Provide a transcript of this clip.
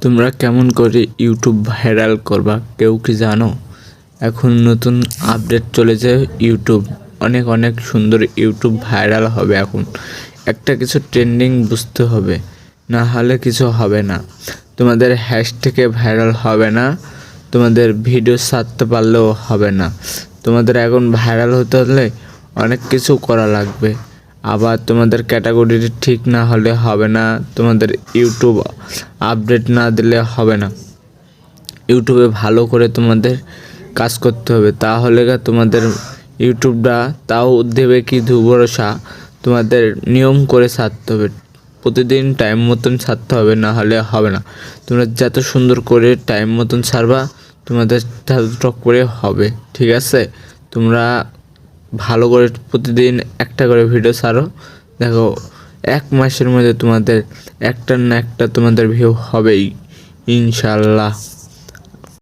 তোমরা কেমন করে ইউটিউব ভাইরাল করবা কেউ কি জানো? এখন নতুন আপডেট চলেছে ইউটিউব, অনেক অনেক সুন্দর ইউটিউব ভাইরাল হবে। এখন একটা কিছু ট্রেন্ডিং বুঝতে হবে, না হলে কিছু হবে না। তোমাদের হ্যাশট্যাগে ভাইরাল হবে না, তোমাদের ভিডিও ছাড়তে পারলেও হবে না। তোমাদের এখন ভাইরাল হতে হলে অনেক কিছু করা লাগবে। আবার তোমাদের ক্যাটাগরি ঠিক না হলে হবে না, তোমাদের ইউটিউব আপডেট না দিলে হবে না। ইউটিউবে ভালো করে তোমাদের কাজ করতে হবে, তাহলে তোমাদের ইউটিউবটা তাও দেবে কি ভরসা। তোমাদের নিয়ম করে ছাড়তে হবে, প্রতিদিন টাইম মতন ছাড়তে হবে, না হলে হবে না। তোমরা যত সুন্দর করে টাইম মতন ছাড়বা তোমাদের টক করে হবে, ঠিক আছে? তোমরা ভালো করে প্রতিদিন একটা করে ভিডিও ছাড়ো, দেখো 1 মাসের মধ্যে তোমাদের একটা না একটা তোমাদের ভিউ হবেই ইনশাল্লাহ।